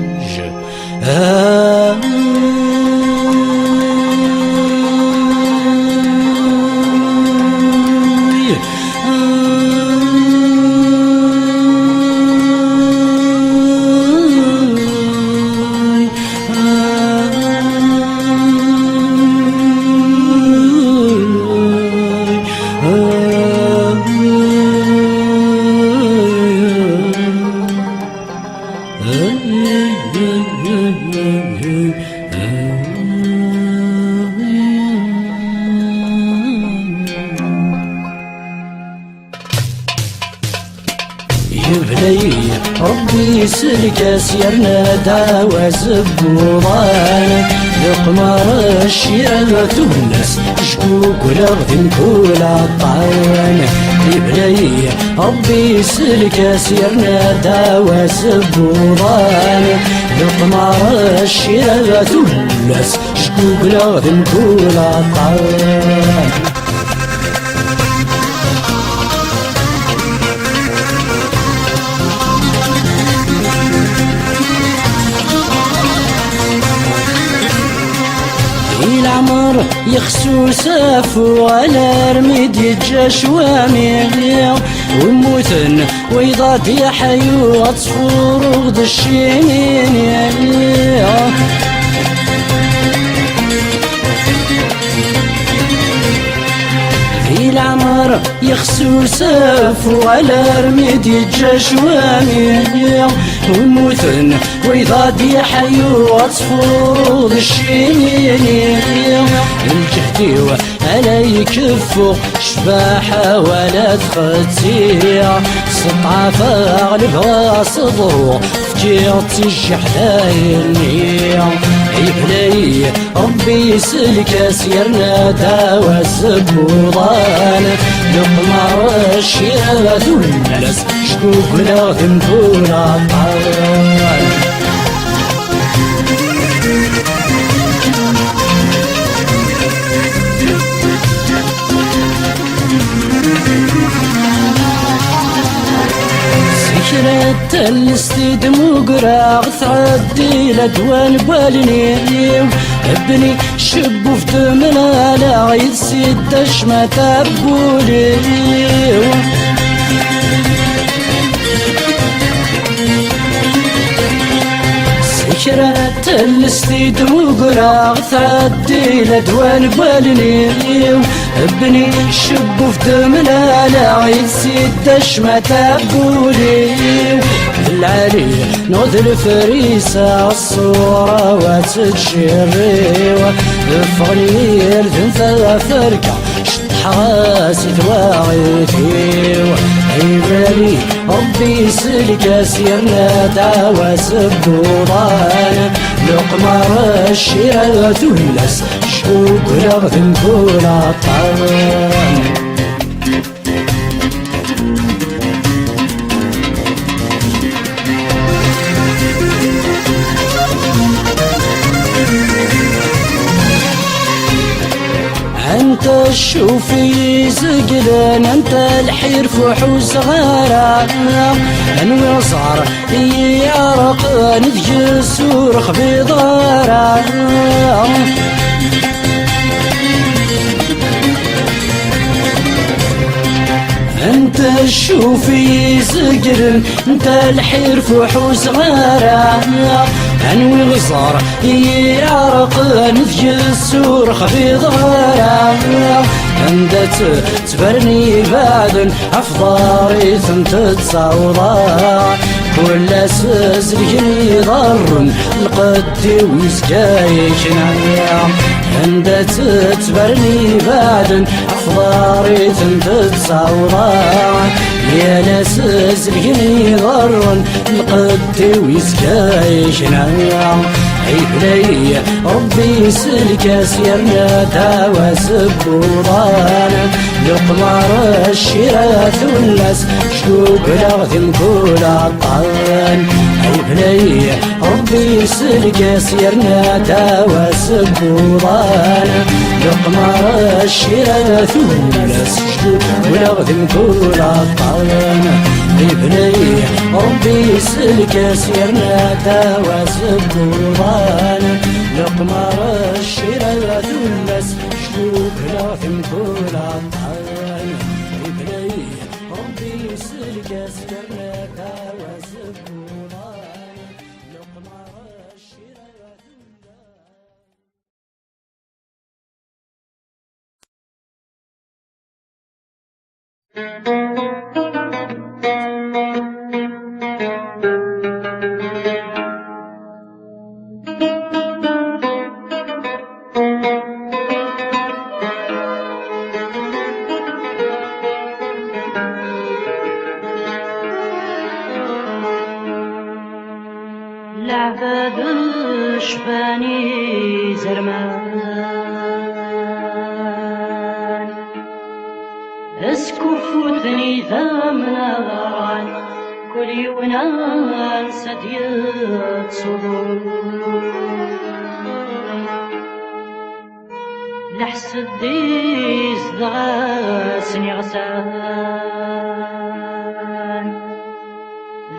[SPEAKER 1] يبلي ربي يسلك سيرنا داوى زبوضان يقمر الشيرة الناس شكوك ولغد كل الطعان. يبلي ربي يسلك سيرنا داوى زبوضان يقمر الشيرة الناس شكوك ولغد كل الطعان. العمر يخسو سافو على رميد يتجاش واميغيا وموتن ويضاد يحيو عصفور وغد الشيمين يا العمر يخسو سافو على رميد يتجاش واميغيا وموتن ويضاد يحيو عصفور الشيمين الجهدي ولا يكفو شباحة ولا تختية سطعة غلبها صدرو فجيرتي الجحداينية. يبلي ربي يسلك سيرنا داوى الزبوضان لقمة الشيرات والناس شكوك ولا ذنبون عطال سكرت الاستيد مقراغ تعدي لدوان بالنيو ابني شبو في دمنا لا يسيد اشما تبوليو سكرت الاستيد مقراغ تعدي لدوان بالنيو ابني شبو في دمنا لا يسيد اشما تبوليو العلي نوذ الفريسة الصورة وتتشريوة الفغنير ذنثى فركة شطحاسي تواغيثيوة عيبالي ربي سلك سيرنا دعوة سبوضان لقمة الشيرة ثلس شوق لغذن كل عطان انت الشوفي زقلان انت الحير فحوس غارة انوي صار يعرق نذجي سورخ بضارة انت الشوفي زقلان انت الحير فحوس غارة انوي غصار يعرق نفج السور خفي ظهرا عندت تبرني بعد افضاري ثمت تصوضا كل سزرجني ضر القدي ويسكايشنا عندت تبرني بعد افضاري ثمت تصوضا يا ناس زرقني ضر القد ويسكايشنا عيب لي ربي سلك سيرنا داوى سبوضان لقمار الشراث والناس شوق لغذن كل عطان عيب لي ربي سلك سيرنا داوى سبوضان لقمار الشراث والناس شوق لغذن كل عطان عيب لي ربي سلك سيرنا داوى سبوضان لقمار الشراث والناس شوق لغذن كل عطان عيب لي ربي سلك سيرنا داوى سبوضان لقمار الشراث
[SPEAKER 2] العباد الشباني زرمان اسكفوتني ثمنا غران كل يونان سديت صدور لحس الديس دغاسني غسان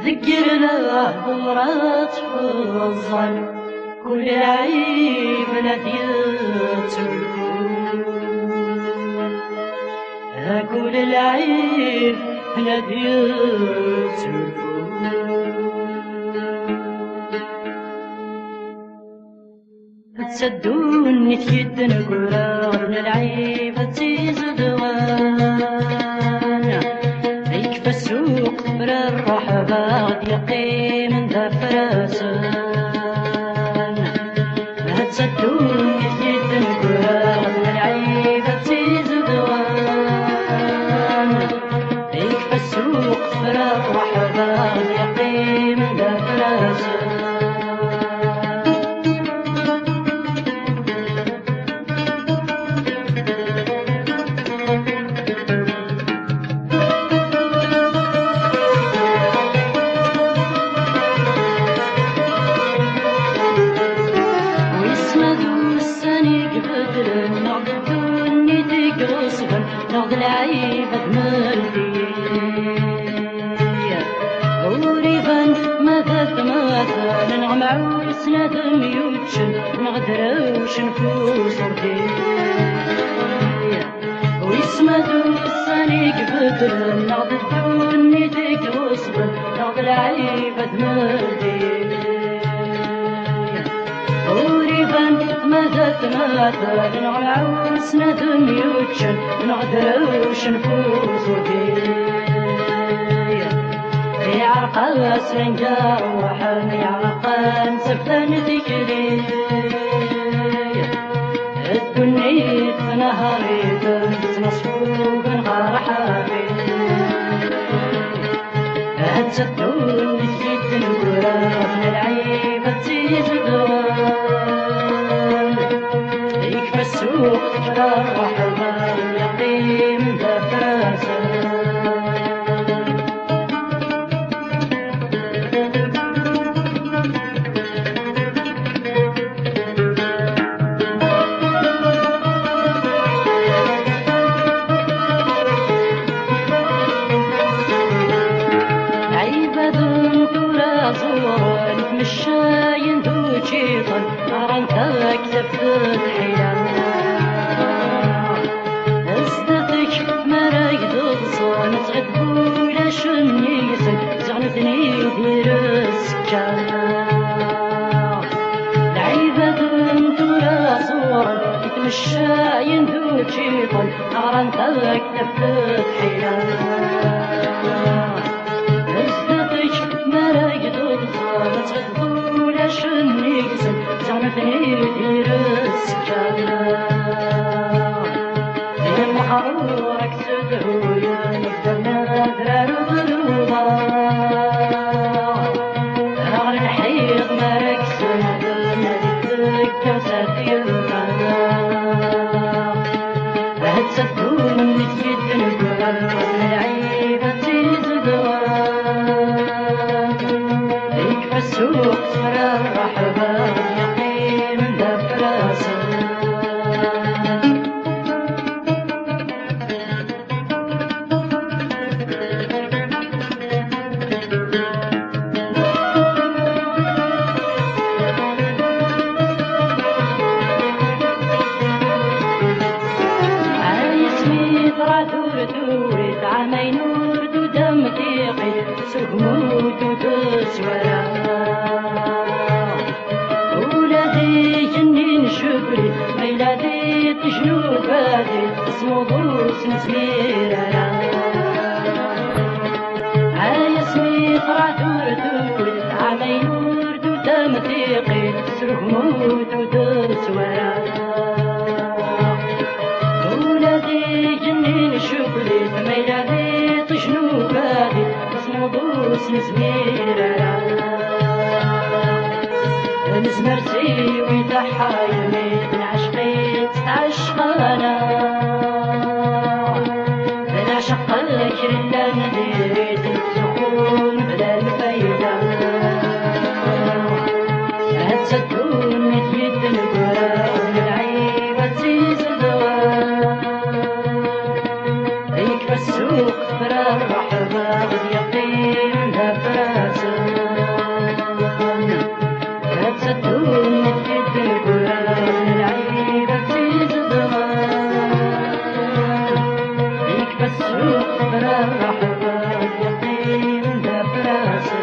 [SPEAKER 2] ذكر له دورات فضل كل عيب نديت كل العيب نديت تسدوني تيد نقول العيب تزيد وانا هيك في السوق بر الرحبة يقين ذا فرسان لا تسدوني تيد نقول العيب تزيد وانا هيك في السوق بر الرحبة يقين ذا فرسان نغمعوس نادم يوتشن نغدروش نفوس ويسمدو الساني قبدل نغد الدوني ديك وصبر نغد العيبة مردي وريبان ماذا تماثل نغمعوس نادم يوتشن نغدروش نفوس يعرقا سرنجا وحن يعرقا سفتان ذكري الدنيا في نهاري تنصفوق نغار حافي هتسدون نسيت نقرا من العيبة تزيد دوام يكفى السوق تفرح حباب يقيم دفراسة مشاين ذو جيطا أرنتك تفت حيان أصدقك مرايد الصان صعد بولا شنيسن زعنتني دير السكان العيبة انتورا صورا مشاين ذو جيطا أرنتك تفت حيان أصدقك مرايد الصان تغدولا شنيسن زعنتني دير السكان يا محرورك سدويا نقدر نادرار ظلوما غير الحيط مارك سنة ناديتك وساتي القناة هتسدون نتيد نقرر من العيبة تزدوان يكفى السوق تفرح باب يقيم دفراسة دورت عمي نور دو دم تيقي سهموت وتسورا ولادي جنين شكري ميلادي تجنوب هادي اسمو ضوس نسميرا اسمي طرا دورت عمي نور دو دم تيقي سهموت وتسورا شكري ميلادي تجنو بادي اسمو ضوس نزميرا نزمرتي ويتحايمي من عشقي تتعشقانا نعشق لك لا نديري تسخون بلا الفايدة هتسدون نتيد نقرا من العيبة تزدوان السوق فرح باب يقيم دفراسة هتسدون نتيد القرآن العيبة تزدوان يكفى السوق فرح باب يقيم دفراسة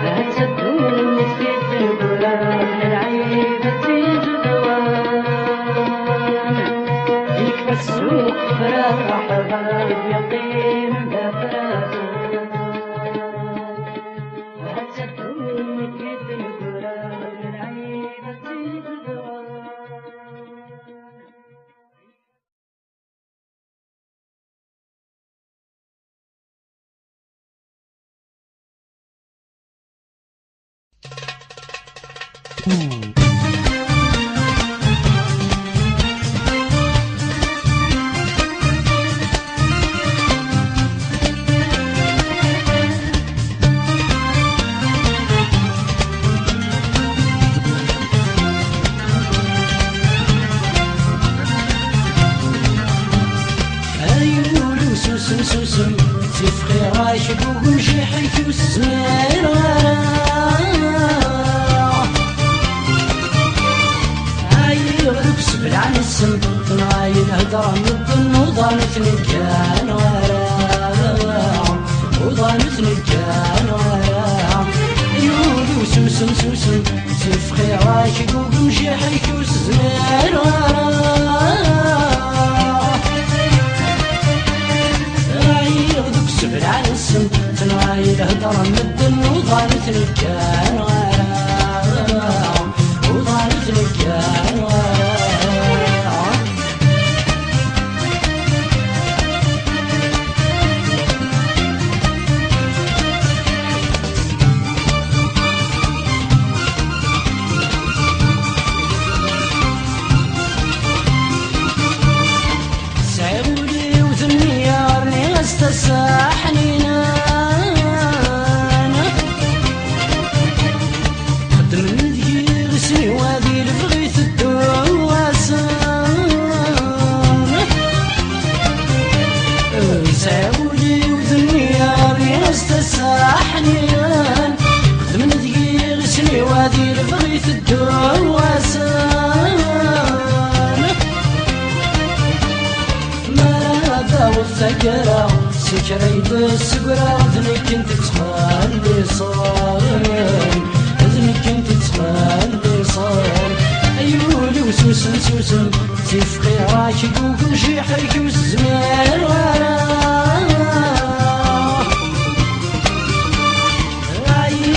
[SPEAKER 2] هتسدون نتيد القرآن العيبة تزدوان يكفى السوق فرح باب يقيم دفراسة هتسدون نتيد القرآن العيبة تزدوان
[SPEAKER 1] سوسم سوسم سيف خيرات رايك ومشي حيك وسمير عايرك سبل عن السم نايل هدر من النوضانة نجان وضانة نجان يولي وسوسم سوسم سيف خيراك ومشي حيك وسمير سبل على السم تنايل هدر مدن وضانت الكان وضانت الكان سعودي وذني يارني استساحني استساحنيان من دقيق سني وادي البغيث الدواسان ما داو الثقرة سكريت السقرة ذني كنت تخلي صار ذني كنت تخلي صار أيولي وسوسن سوسن تفقي راكب وكمشي حيك والزمير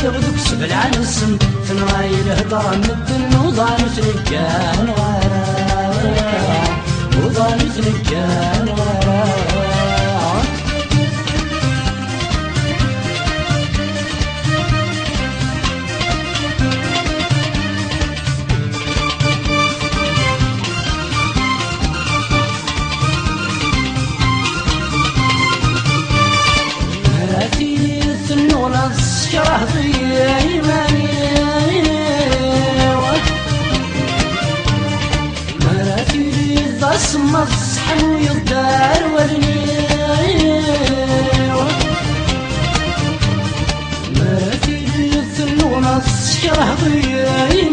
[SPEAKER 1] يغدك سبل عن السم تنايل هدر مدن وضانت نجان وضانت نجان هاتي الثنونة شرح ضيّي مراتي الضسمة الصحن ويضار ورني مراتي الثنونة شرح ضيّي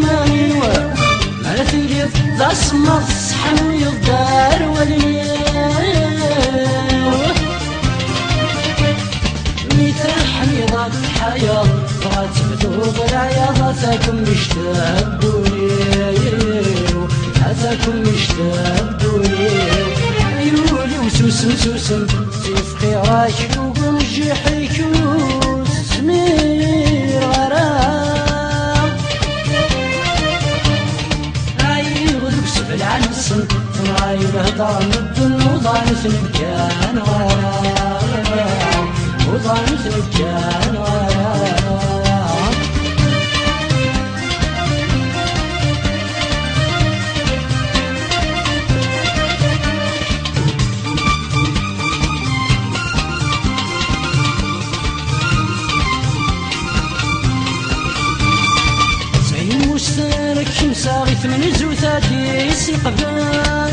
[SPEAKER 1] مراتي الضسمة الصحن ويضار ورني حميضة الحياة راتب العياض أتاكم مشتاقوني أتاكم مشتاقوني يولي وسوسم سوسم تفقي راكب ومشي حيك وسمير غرام عايغلك سبل عن السن عايغ هدر مدن وضانت نبكان غرام وضانت نبكان غرام مساغي ثمن زوثاتي سقبانا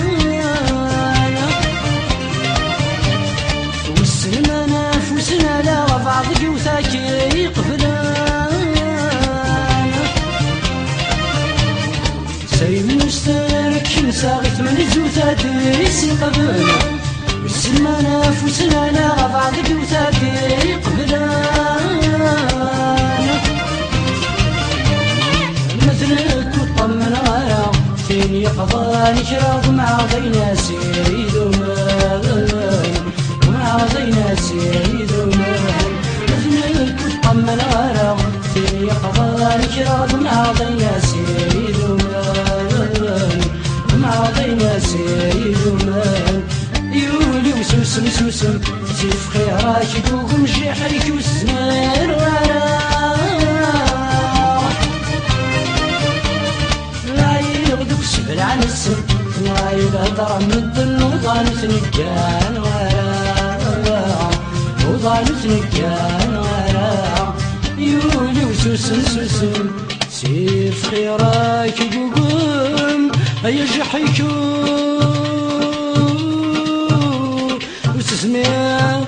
[SPEAKER 1] والسلمانة فوسنا لا بعض جوثاكي قبلانا سيد مشترك مساغي ثمن زوثاتي سقبانا والسلمانة فوسنا لا بعض جوثاكي قبلانا مثلك وطمن غيره فين يقضى نشرب مع ضينا سيد ومع ضينا سيد مثلك وطمن غيره فين يقضى نشرب مع ضينا سيد ومع ضينا سيد يولي وسوسم سوسم سيف خيرك ومشي حيك وسنير سبل عن السم نايل هدر مدن وضانت نجان وضانت نجان يولي وسوسن سوسن سيف خيراك يقوم هيا جحيك وسسمير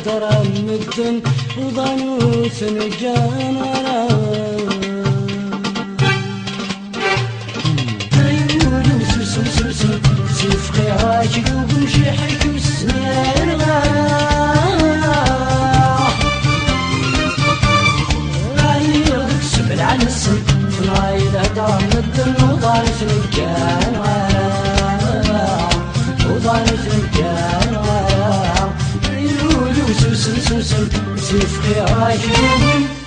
[SPEAKER 1] ضرب مدن وضانو سنجان عيون وسوسن سوسن سيفقي عاشق وبمشي حيكم السنين رايضك سبل عن السن رايدة ضرب مدن وضانو سنجان وضانو سنجان سوسن سوسن سيفقي عاشق